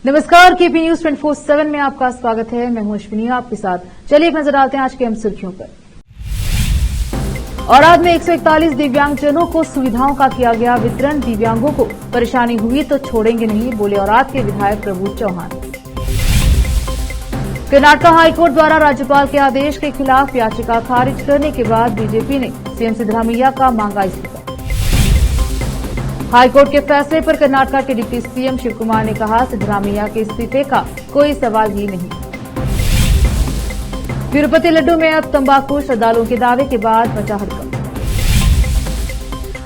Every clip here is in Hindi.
नमस्कार, केपी न्यूज 24/7 में आपका स्वागत है। मैं हूं अश्विनी आपके साथ। चलिए एक नजर डालते हैं आज की अहम सुर्खियों पर। औराद में 141 दिव्यांगजनों को सुविधाओं का किया गया वितरण। दिव्यांगों को परेशानी हुई तो छोड़ेंगे नहीं, बोले औराद के विधायक प्रभु चौहान। कर्नाटक हाईकोर्ट द्वारा राज्यपाल के आदेश के खिलाफ याचिका खारिज करने के बाद बीजेपी ने सीएम सिद्धरामैया का मांगा इस्तीफा। हाईकोर्ट के फैसले पर कर्नाटक के डिप्टी सीएम शिव कुमार ने कहा, सिद्धरामैया के इस्तीफे का कोई सवाल ही नहीं। तिरुपति लड्डू में अब तंबाकू, श्रद्धालुओं के दावे के बाद मचा हड़कंप।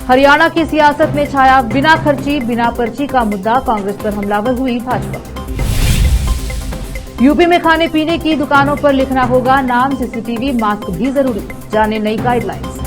हरियाणा की सियासत में छाया बिना खर्ची बिना पर्ची का मुद्दा, कांग्रेस पर हमलावर हुई भाजपा। यूपी में खाने पीने की दुकानों पर लिखना होगा नाम, सीसीटीवी, मास्क भी जरूरी, जाने नई गाइडलाइंस।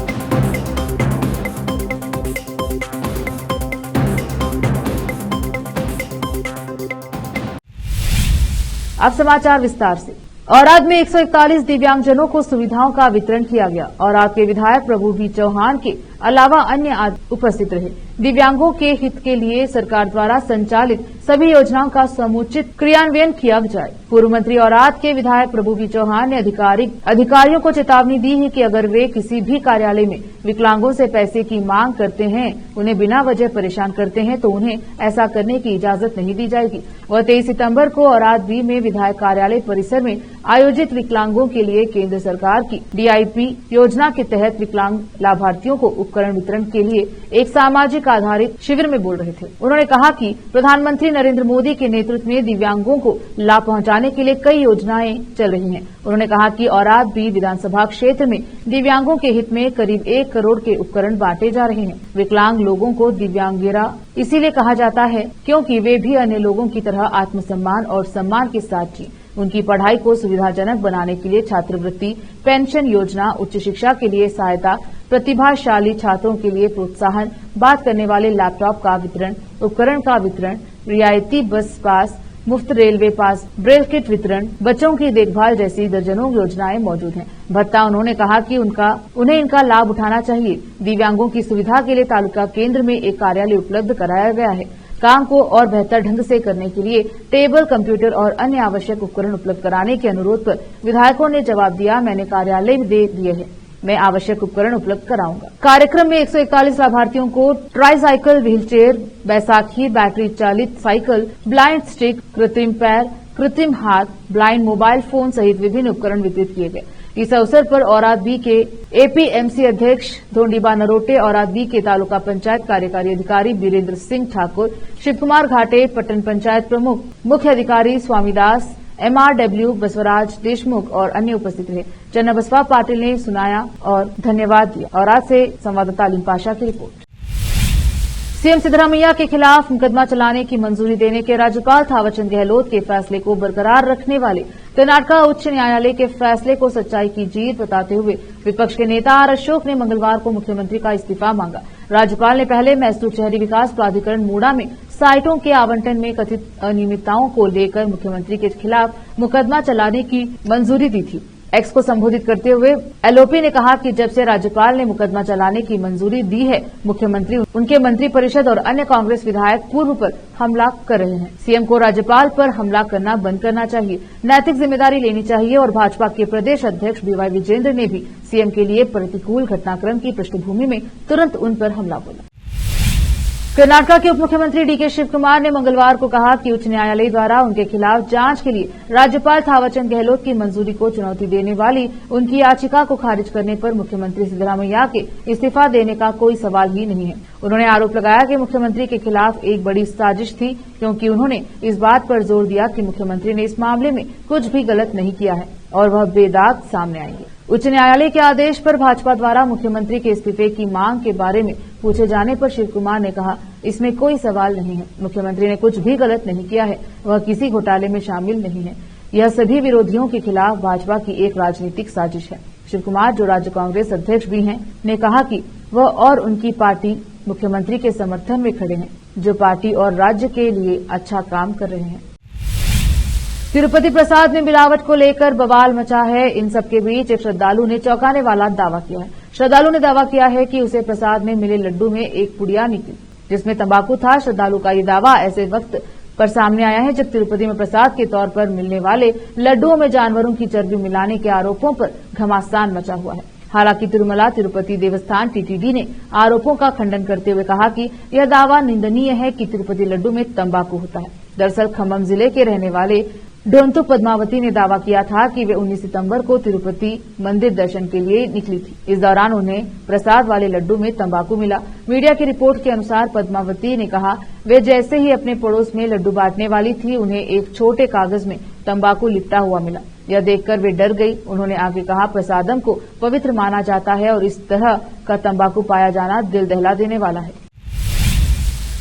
अब समाचार विस्तार से। औराद में 141 दिव्यांगजनों को सुविधाओं का वितरण किया गया। औराद के विधायक प्रभु बी चौहान के अलावा अन्य उपस्थित रहे। दिव्यांगों के हित के लिए सरकार द्वारा संचालित सभी योजनाओं का समुचित क्रियान्वयन किया जाए। पूर्व मंत्री औराद के विधायक प्रभु बी चौहान ने अधिकारियों को चेतावनी दी है कि अगर वे किसी भी कार्यालय में विकलांगों से पैसे की मांग करते हैं, उन्हें बिना वजह परेशान करते हैं, तो उन्हें ऐसा करने की इजाजत नहीं दी जाएगी। वह 23 सितंबर को औराद बी में विधायक कार्यालय परिसर में आयोजित विकलांगों के लिए केंद्र सरकार की DIP योजना के तहत विकलांग लाभार्थियों को उपकरण वितरण के लिए एक सामाजिक आधारित शिविर में बोल रहे थे। उन्होंने कहा कि प्रधानमंत्री नरेंद्र मोदी के नेतृत्व में दिव्यांगों को लाभ पहुंचाने के लिए कई योजनाएं चल रही हैं। उन्होंने कहा कि औराद बी विधानसभा क्षेत्र में दिव्यांगों के हित में करीब 1 करोड़ के उपकरण बांटे जा रहे हैं। विकलांग लोगों को दिव्यांगेरा इसीलिए कहा जाता है क्योंकि वे भी अन्य लोगों की तरह आत्मसम्मान और सम्मान के साथ जी। उनकी पढ़ाई को सुविधाजनक बनाने के लिए छात्रवृत्ति, पेंशन योजना, उच्च शिक्षा के लिए सहायता, प्रतिभाशाली छात्रों के लिए प्रोत्साहन, बात करने वाले लैपटॉप का वितरण, उपकरण का वितरण, रियायती बस पास, मुफ्त रेलवे पास, ब्रेल किट वितरण, बच्चों की देखभाल जैसी दर्जनों योजनाएं मौजूद हैं। भत्ता उन्होंने कहा कि उन्हें इनका लाभ उठाना चाहिए। दिव्यांगों की सुविधा के लिए तालुका केंद्र में एक कार्यालय उपलब्ध कराया गया है। काम को और बेहतर ढंग से करने के लिए टेबल, कंप्यूटर और अन्य आवश्यक उपकरण उपलब्ध कराने के अनुरोध पर विधायकों ने जवाब दिया, मैंने कार्यालय दे दिए हैं, मैं आवश्यक उपकरण उपलब्ध कराऊंगा। कार्यक्रम में 141 लाभार्थियों को ट्राईसाइकिल, व्हीलचेयर, बैसाखी, बैटरी चालित साइकिल, ब्लाइंड स्टिक, कृत्रिम पैर, कृत्रिम हाथ, ब्लाइंड मोबाइल फोन सहित विभिन्न उपकरण वितरित किए गए। इस अवसर पर औराद बी के APMC अध्यक्ष धोंडीबा नरोटे, औराद बी के तालुका पंचायत कार्यकारी अधिकारी बीरेंद्र सिंह ठाकुर, शिव कुमार घाटे, पट्टन पंचायत प्रमुख, मुख्य अधिकारी स्वामीदास, MRW बसवराज देशमुख और अन्य उपस्थित रहे। चन्ना बसवा पाटिल ने सुनाया और धन्यवाद दिया। औराद से संवाददाता अलीम पाशा की रिपोर्ट। सीएम सिद्धरामैया के खिलाफ मुकदमा चलाने की मंजूरी देने के राज्यपाल थावरचंद गहलोत के फैसले को बरकरार रखने वाले कर्नाटक उच्च न्यायालय के फैसले को सच्चाई की जीत बताते हुए विपक्ष के नेता आर अशोक ने मंगलवार को मुख्यमंत्री का इस्तीफा मांगा। राज्यपाल ने पहले मैसूर शहरी विकास प्राधिकरण मूडा में साइटों के आवंटन में कथित अनियमितताओं को लेकर मुख्यमंत्री के खिलाफ मुकदमा चलाने की मंजूरी दी थी। एक्स को संबोधित करते हुए LOP ने कहा कि जब से राज्यपाल ने मुकदमा चलाने की मंजूरी दी है, मुख्यमंत्री, उनके मंत्री परिषद और अन्य कांग्रेस विधायक पूर्व पर हमला कर रहे हैं। सीएम को राज्यपाल पर हमला करना बंद करना चाहिए, नैतिक जिम्मेदारी लेनी चाहिए। और भाजपा के प्रदेश अध्यक्ष BY विजेंद्र ने भी सीएम के लिए प्रतिकूल घटनाक्रम की पृष्ठभूमि में तुरंत उन पर हमला बोला। कर्नाटक के उप मुख्यमंत्री DK शिव कुमार ने मंगलवार को कहा कि उच्च न्यायालय द्वारा उनके खिलाफ जांच के लिए राज्यपाल थावरचंद गहलोत की मंजूरी को चुनौती देने वाली उनकी याचिका को खारिज करने पर मुख्यमंत्री सिद्धरामैया के इस्तीफा देने का कोई सवाल ही नहीं है। उन्होंने आरोप लगाया कि मुख्यमंत्री के खिलाफ एक बड़ी साजिश थी, क्योंकि उन्होंने इस बात पर जोर दिया कि मुख्यमंत्री ने इस मामले में कुछ भी गलत नहीं किया है और वह बेदाग सामने आएंगे। उच्च न्यायालय के आदेश पर भाजपा द्वारा मुख्यमंत्री के इस्तीफे की मांग के बारे में पूछे जाने पर शिव कुमार ने कहा, इसमें कोई सवाल नहीं है, मुख्यमंत्री ने कुछ भी गलत नहीं किया है, वह किसी घोटाले में शामिल नहीं है। यह सभी विरोधियों के खिलाफ भाजपा की एक राजनीतिक साजिश है। शिव कुमार, जो राज्य कांग्रेस अध्यक्ष भी हैं, ने कहा कि वह और उनकी पार्टी मुख्यमंत्री के समर्थन में खड़े हैं, जो पार्टी और राज्य के लिए अच्छा काम कर रहे हैं। तिरुपति प्रसाद में मिलावट को लेकर बवाल मचा है। इन सबके बीच एक श्रद्धालु ने चौंकाने वाला दावा किया है। श्रद्धालु ने दावा किया है कि उसे प्रसाद में मिले लड्डू में एक पुड़िया निकली जिसमें तंबाकू था। श्रद्धालु का ये दावा ऐसे वक्त पर सामने आया है, जब तिरुपति में प्रसाद के तौर पर मिलने वाले लड्डुओं में जानवरों की चर्बी मिलाने के आरोपों पर घमासान मचा हुआ है। हालांकि तिरुमला तिरुपति देवस्थान टीटीडी ने आरोपों का खंडन करते हुए कहा कि यह दावा निंदनीय है कि तिरुपति लड्डू में तंबाकू होता है। दरअसल खम्मम जिले के रहने वाले डोंतु पद्मावती ने दावा किया था कि वे 19 सितंबर को तिरुपति मंदिर दर्शन के लिए निकली थी। इस दौरान उन्हें प्रसाद वाले लड्डू में तंबाकू मिला। मीडिया की रिपोर्ट के अनुसार पद्मावती ने कहा, वे जैसे ही अपने पड़ोस में लड्डू बांटने वाली थी, उन्हें एक छोटे कागज में तंबाकू लिपटा हुआ मिला। यह देखकर वे डर गई। उन्होंने आगे कहा, प्रसादम को पवित्र माना जाता है और इस तरह का तंबाकू पाया जाना दिल दहला देने वाला है।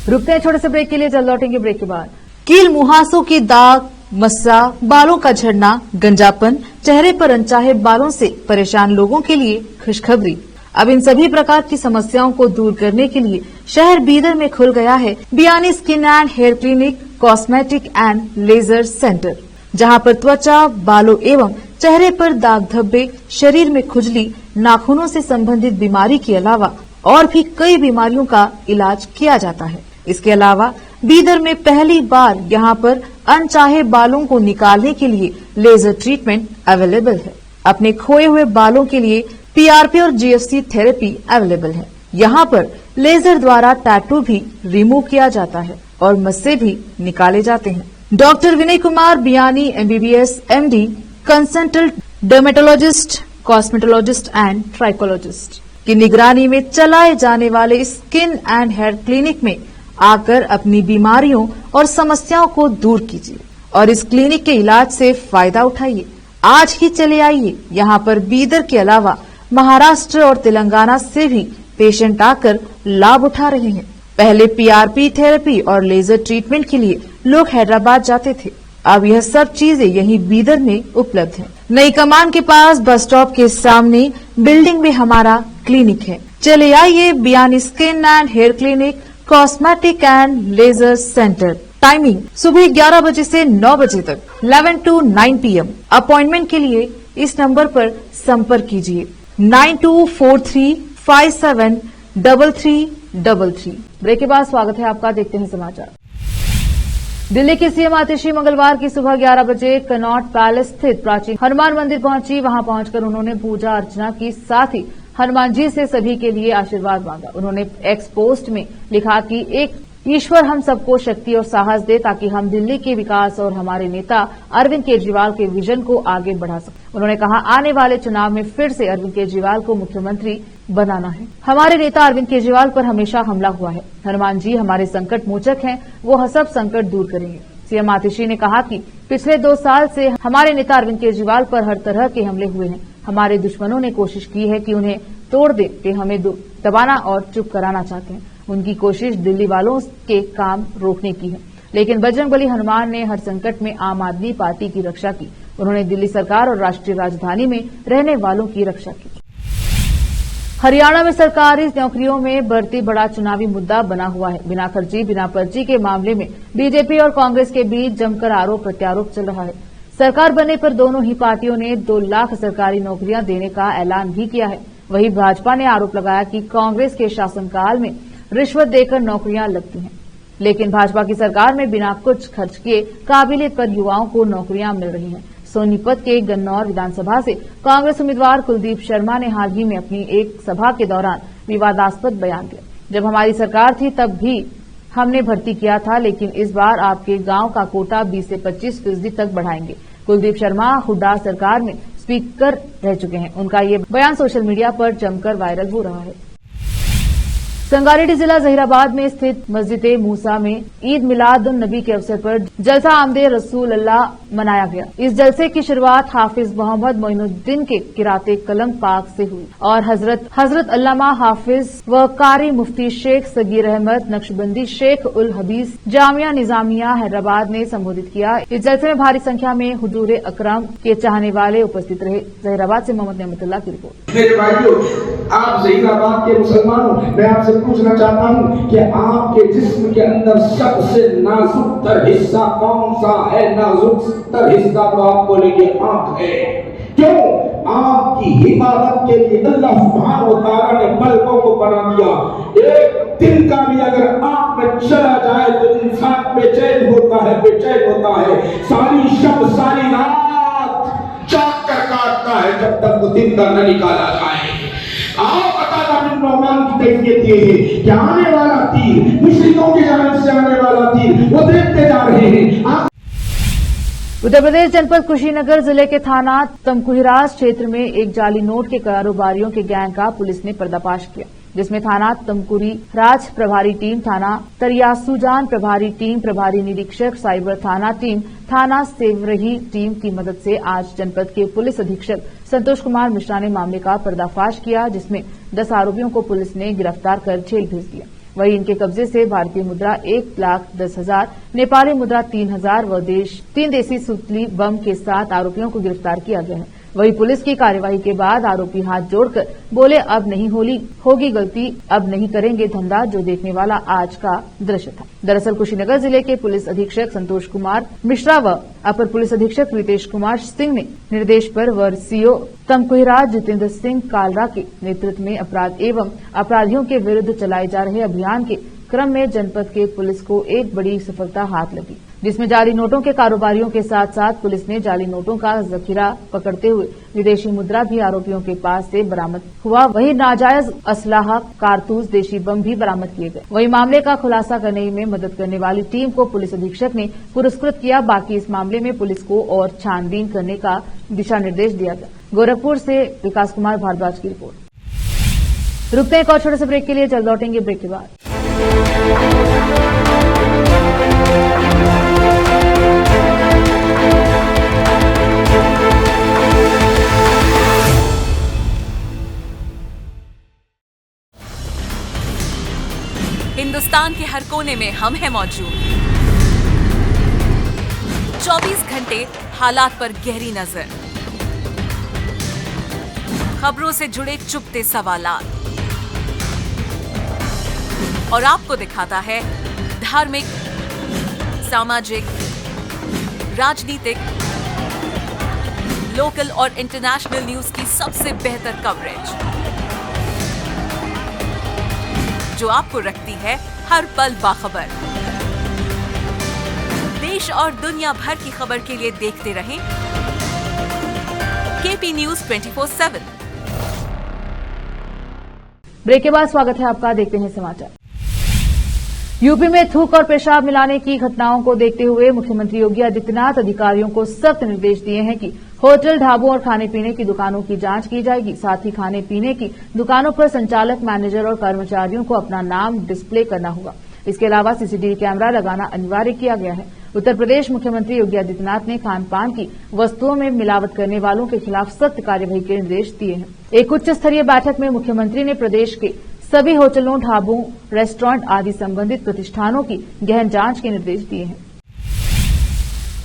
रुकते हैं छोटे से ब्रेक के लिए, जल्द लौटेंगे ब्रेक के बाद। कील मुहासों के दाग, मस्सा, बालों का झड़ना, गंजापन, चेहरे पर अनचाहे बालों से परेशान लोगों के लिए खुशखबरी। अब इन सभी प्रकार की समस्याओं को दूर करने के लिए शहर बीदर में खुल गया है Biyani skin and hair clinic, cosmetic and laser centre, जहां पर त्वचा, बालों एवं चेहरे पर दाग धब्बे, शरीर में खुजली, नाखूनों से संबंधित बीमारी के अलावा और भी कई बीमारियों का इलाज किया जाता है। इसके अलावा बीदर में पहली बार यहां पर अनचाहे बालों को निकालने के लिए लेजर ट्रीटमेंट अवेलेबल है। अपने खोए हुए बालों के लिए पीआरपी और जीएफसी थेरेपी अवेलेबल है। यहां पर लेजर द्वारा टैटू भी रिमूव किया जाता है और मस्से भी निकाले जाते हैं। Doctor Vinay Kumar Biyani MBBS MD, consultant dermatologist, cosmetologist and trichologist की निगरानी में चलाए जाने वाले स्किन एंड हेयर क्लिनिक में आकर अपनी बीमारियों और समस्याओं को दूर कीजिए और इस क्लिनिक के इलाज से फायदा उठाइए। आज ही चले आइए। यहाँ पर बीदर के अलावा महाराष्ट्र और तेलंगाना से भी पेशेंट आकर लाभ उठा रहे हैं। पहले पीआरपी थेरेपी और लेजर ट्रीटमेंट के लिए लोग हैदराबाद जाते थे। अब यह सब चीजें यहीं बीदर में उपलब्ध है। नई कमान के पास बस स्टॉप के सामने बिल्डिंग में हमारा क्लिनिक है। चले आइए Biyani skin and hair clinic, cosmetic and laser centre. Timing सुबह 11 बजे से 9 बजे तक, 11 to 9 PM। अपॉइंटमेंट के लिए इस नंबर पर संपर्क कीजिए 9243573333। ब्रेक के बाद स्वागत है आपका, देखते हैं समाचार। दिल्ली की सीएम आतिशी मंगलवार की सुबह 11 बजे कनॉट पैलेस स्थित प्राचीन हनुमान मंदिर पहुंची। वहां पहुंचकर उन्होंने पूजा अर्चना की, साथ ही हनुमान जी से सभी के लिए आशीर्वाद मांगा। उन्होंने एक्स पोस्ट में लिखा कि एक ईश्वर हम सबको शक्ति और साहस दे ताकि हम दिल्ली के विकास और हमारे नेता अरविंद केजरीवाल के विजन को आगे बढ़ा सकें। उन्होंने कहा, आने वाले चुनाव में फिर से अरविंद केजरीवाल को मुख्यमंत्री बनाना है। हमारे नेता अरविंद केजरीवाल पर हमेशा हमला हुआ है। हनुमान जी हमारे संकट मोचक हैं, वो सब संकट दूर करेंगे। सीएम आतिशी ने कहा कि पिछले 2 साल से हमारे नेता अरविंद केजरीवाल पर हर तरह के हमले हुए हैं। हमारे दुश्मनों ने कोशिश की है कि उन्हें तोड़ दे, वे हमें दबाना और चुप कराना चाहते हैं। उनकी कोशिश दिल्ली वालों के काम रोकने की है, लेकिन बजरंगबली हनुमान ने हर संकट में आम आदमी पार्टी की रक्षा की। उन्होंने दिल्ली सरकार और राष्ट्रीय राजधानी में रहने वालों की रक्षा की। हरियाणा में सरकारी नौकरियों में भर्ती बड़ा चुनावी मुद्दा बना हुआ है। बिना खर्ची बिना पर्ची के मामले में बीजेपी और कांग्रेस के बीच जमकर आरोप प्रत्यारोप चल रहा है। सरकार बनने पर दोनों ही पार्टियों ने 2 लाख सरकारी नौकरियां देने का ऐलान भी किया है। वहीं भाजपा ने आरोप लगाया कि कांग्रेस के शासनकाल में रिश्वत देकर नौकरियां लगती हैं, लेकिन भाजपा की सरकार में बिना कुछ खर्च किए काबिलियत पर युवाओं को नौकरियां मिल रही हैं। सोनीपत के गन्नौर विधानसभा से कांग्रेस उम्मीदवार कुलदीप शर्मा ने हाल ही में अपनी एक सभा के दौरान विवादास्पद बयान दिया। जब हमारी सरकार थी तब भी हमने भर्ती किया था, लेकिन इस बार आपके गांव का कोटा 20 से 25% तक बढ़ाएंगे। कुलदीप शर्मा हुड्डा सरकार में स्पीकर रह चुके हैं। उनका ये बयान सोशल मीडिया पर जमकर वायरल हो रहा है। संगारेड्डी जिला जहीराबाद में स्थित मस्जिद मूसा में ईद मिलाद उन नबी के अवसर पर जलसा आमदे रसूल अल्लाह मनाया गया। इस जलसे की शुरुआत हाफिज मोहम्मद मोइनुद्दीन के किराते कलम पाक से हुई और हजरत अल्लामा हाफिज व कारी मुफ्ती शेख सगीर अहमद नक्शबंदी शेख उल हदीस जामिया निजामिया हैदराबाद ने संबोधित किया। इस जलसे में भारी संख्या में हुजूर अकरम के चाहने वाले उपस्थित रहे। जहीराबाद से मोहम्मद नेमतुल्लाह की रिपोर्ट। मेरे भाइयों, आप जहीराबाद के मुसलमानों, मैं आपसे पूछना चाहता हूं कि आपके जिस्म के अंदर सबसे नाजुक तर हिस्सा कौन सा है? नाजुक तर हिस्सा तो आप बोलेंगे आंख है। क्यों? आपकी हिफाजत के लिए अल्लाह सुब्हानहु व तआला ने पलकों को बना दिया। एक दिन का भी अगर आंख में चला जाए तो इंसान बेचैन होता है। है, सारी शब सारी रात जाग कर काटता है जब तक वो दिन का न निकाला जाए। आओ कतादा बिन नौमान की कैफियत ये है कि आने वाला तीर, मुश्रिकों की जानिब से आने वाला तीर वो देखते जा रहे हैं। उत्तर प्रदेश जनपद कुशीनगर जिले के थाना तमकुहीराज क्षेत्र में एक जाली नोट के कारोबारियों के गैंग का पुलिस ने पर्दाफाश किया, जिसमें थाना तमकुहीराज प्रभारी टीम, थाना तरियासुजान प्रभारी टीम, प्रभारी निरीक्षक साइबर थाना टीम, थाना सेवरही टीम की मदद से आज जनपद के पुलिस अधीक्षक संतोष कुमार मिश्रा ने मामले का पर्दाफाश किया, जिसमें 10 आरोपियों को पुलिस ने गिरफ्तार कर जेल भेज दिया। वहीं इनके कब्जे से भारतीय मुद्रा 1,10,000, नेपाली मुद्रा 3,000 व 3 देसी सुतली बम के 7 आरोपियों को गिरफ्तार किया गया है। वहीं पुलिस की कार्यवाही के बाद आरोपी हाथ जोड़कर बोले, अब नहीं होगी गलती, अब नहीं करेंगे धंधा, जो देखने वाला आज का दृश्य था। दरअसल कुशीनगर जिले के पुलिस अधीक्षक संतोष कुमार मिश्रा व अपर पुलिस अधीक्षक रितेश कुमार सिंह ने निर्देश पर वर सीओ तमकुहीराज जितेंद्र सिंह कालरा के नेतृत्व में अपराध एवं अपराधियों के विरुद्ध चलाए जा रहे अभियान के क्रम में जनपद के पुलिस को एक बड़ी सफलता हाथ लगी, जिसमें जाली नोटों के कारोबारियों के साथ साथ पुलिस ने जाली नोटों का जखीरा पकड़ते हुए विदेशी मुद्रा भी आरोपियों के पास से बरामद हुआ। वहीं नाजायज असलाहा, कारतूस, देशी बम भी बरामद किए गए। वहीं मामले का खुलासा करने में मदद करने वाली टीम को पुलिस अधीक्षक ने पुरस्कृत किया। बाकी इस मामले में पुलिस को और छानबीन करने का दिशा निर्देश दिया गया। गोरखपुर से विकास कुमार भारद्वाज की रिपोर्ट। रुकते हैं एक और छोटे से ब्रेक के लिए, जल्द लौटेंगे ब्रेक के बाद। हिंदुस्तान के हर कोने में हम हैं मौजूद। 24 घंटे हालात पर गहरी नजर, खबरों से जुड़े चुपते सवालात और आपको दिखाता है धार्मिक, सामाजिक, राजनीतिक, लोकल और इंटरनेशनल न्यूज की सबसे बेहतर कवरेज, जो आपको रखती है हर पल बाखबर। देश और दुनिया भर की खबर के लिए देखते रहें केपी न्यूज 24/7। ब्रेक के बाद स्वागत है आपका, देखते हैं समाचार। यूपी में थूक और पेशाब मिलाने की घटनाओं को देखते हुए मुख्यमंत्री योगी आदित्यनाथ अधिकारियों को सख्त निर्देश दिए हैं कि होटल, ढाबों और खाने पीने की दुकानों की जांच की जाएगी। साथ ही खाने पीने की दुकानों पर संचालक, मैनेजर और कर्मचारियों को अपना नाम डिस्प्ले करना होगा। इसके अलावा सीसीटीवी कैमरा लगाना अनिवार्य किया गया है। उत्तर प्रदेश मुख्यमंत्री योगी आदित्यनाथ ने खान पान की वस्तुओं में मिलावट करने वालों के खिलाफ सख्त कार्यवाही के निर्देश दिए हैं। एक उच्च स्तरीय बैठक में मुख्यमंत्री ने प्रदेश के सभी होटलों, ढाबों, रेस्टोरेंट आदि संबंधित प्रतिष्ठानों की गहन जांच के निर्देश दिए हैं।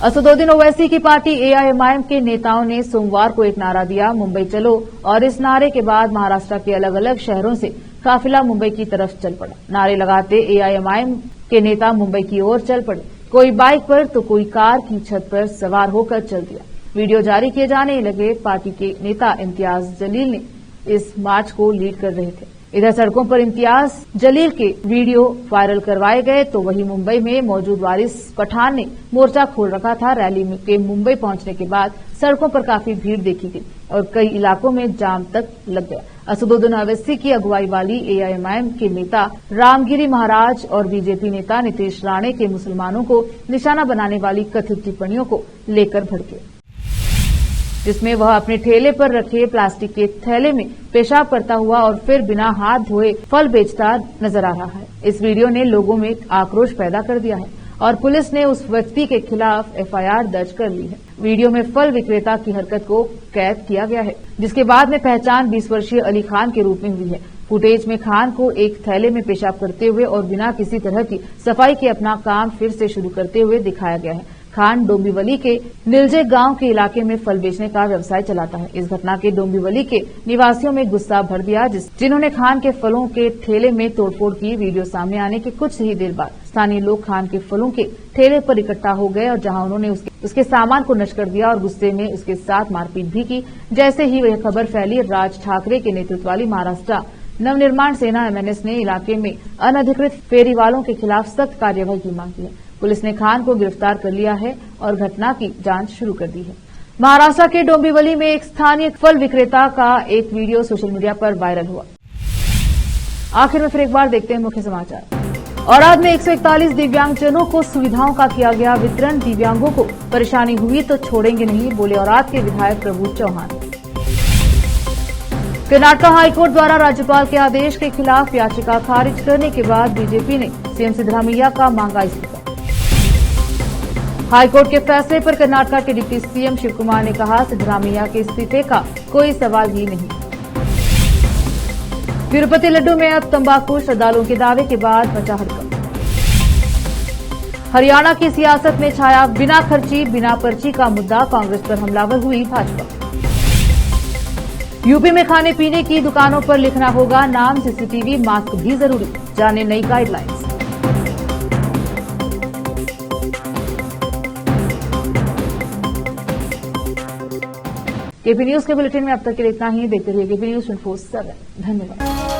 असदुद्दीन ओवैसी की पार्टी एआईएमआईएम के नेताओं ने सोमवार को एक नारा दिया, मुंबई चलो, और इस नारे के बाद महाराष्ट्र के अलग अलग शहरों से काफिला मुंबई की तरफ चल पड़ा। नारे लगाते एआईएमआईएम के नेता मुंबई की ओर चल पड़े। कोई बाइक पर तो कोई कार की छत पर सवार होकर चल दिया। वीडियो जारी किए जाने लगे। पार्टी के नेता इम्तियाज जलील ने इस मार्च को लीड कर रहे थे। इधर सड़कों पर इम्तियाज जलील के वीडियो वायरल करवाए गए, तो वहीं मुंबई में मौजूद वारिस पठान ने मोर्चा खोल रखा था। रैली के मुंबई पहुंचने के बाद सड़कों पर काफी भीड़ देखी गई और कई इलाकों में जाम तक लग गया। असदुद्दीन ओवैसी की अगुवाई वाली एआईएमआईएम के नेता रामगिरी महाराज और बीजेपी नेता नीतीश राणे के मुसलमानों को निशाना बनाने वाली कथित टिप्पणियों को लेकर भड़के, जिसमें वह अपने ठेले पर रखे प्लास्टिक के थैले में पेशाब करता हुआ और फिर बिना हाथ धोए फल बेचता नजर आ रहा है। इस वीडियो ने लोगों में आक्रोश पैदा कर दिया है और पुलिस ने उस व्यक्ति के खिलाफ एफआईआर दर्ज कर ली है। वीडियो में फल विक्रेता की हरकत को कैद किया गया है, जिसके बाद में पहचान 20 वर्षीय अली खान के रूप में हुई है। फुटेज में खान को एक थैले में पेशाब करते हुए और बिना किसी तरह की सफाई के अपना काम फिर से शुरू करते हुए दिखाया गया है। खान डोंबिवली के नीलजे गांव के इलाके में फल बेचने का व्यवसाय चलाता है। इस घटना के डोंबिवली के निवासियों में गुस्सा भर दिया, जिन्होंने खान के फलों के ठेले में तोड़फोड़ की। वीडियो सामने आने के कुछ ही देर बाद स्थानीय लोग खान के फलों के ठेले पर इकट्ठा हो गए और जहां उन्होंने उसके सामान को नष्ट कर दिया और गुस्से में उसके साथ मारपीट भी की। जैसे ही वह खबर फैली, राज ठाकरे के नेतृत्व वाली महाराष्ट्र नवनिर्माण सेना एमएनएस ने इलाके में अनधिकृत फेरी वालों के खिलाफ सख्त कार्यवाही की मांग की है। पुलिस ने खान को गिरफ्तार कर लिया है और घटना की जांच शुरू कर दी है। महाराष्ट्र के डोंबिवली में एक स्थानीय फल विक्रेता का एक वीडियो सोशल मीडिया पर वायरल हुआ। आखिर में फिर एक बार देखते हैं मुख्य समाचार। औराद में 141 दिव्यांगजनों को सुविधाओं का किया गया वितरण। दिव्यांगों को परेशानी हुई तो छोड़ेंगे नहीं, बोले औराद के विधायक प्रभु चौहान। कर्नाटक हाईकोर्ट द्वारा राज्यपाल के आदेश के खिलाफ याचिका खारिज करने के बाद बीजेपी ने सीएम सिद्धरामैया का मांगा इस्तीफा। हाईकोर्ट के फैसले पर कर्नाटक के डिप्टी सीएम शिव कुमार ने कहा, सिद्धरामैया के इस्तीफे का कोई सवाल ही नहीं। तिरुपति लड्डू में अब तंबाकू, श्रद्धालुओं के दावे के बाद मचा हड़कंप। हरियाणा की सियासत में छाया बिना खर्ची बिना पर्ची का मुद्दा, कांग्रेस पर हमलावर हुई भाजपा। यूपी में खाने पीने की दुकानों पर लिखना होगा नाम, सीसीटीवी, मास्क भी जरूरी, जाने नई गाइडलाइंस। केपी न्यूज के बुलेटिन में अब तक के लिए इतना ही। देखते रहिए केपी न्यूज 24/7। धन्यवाद।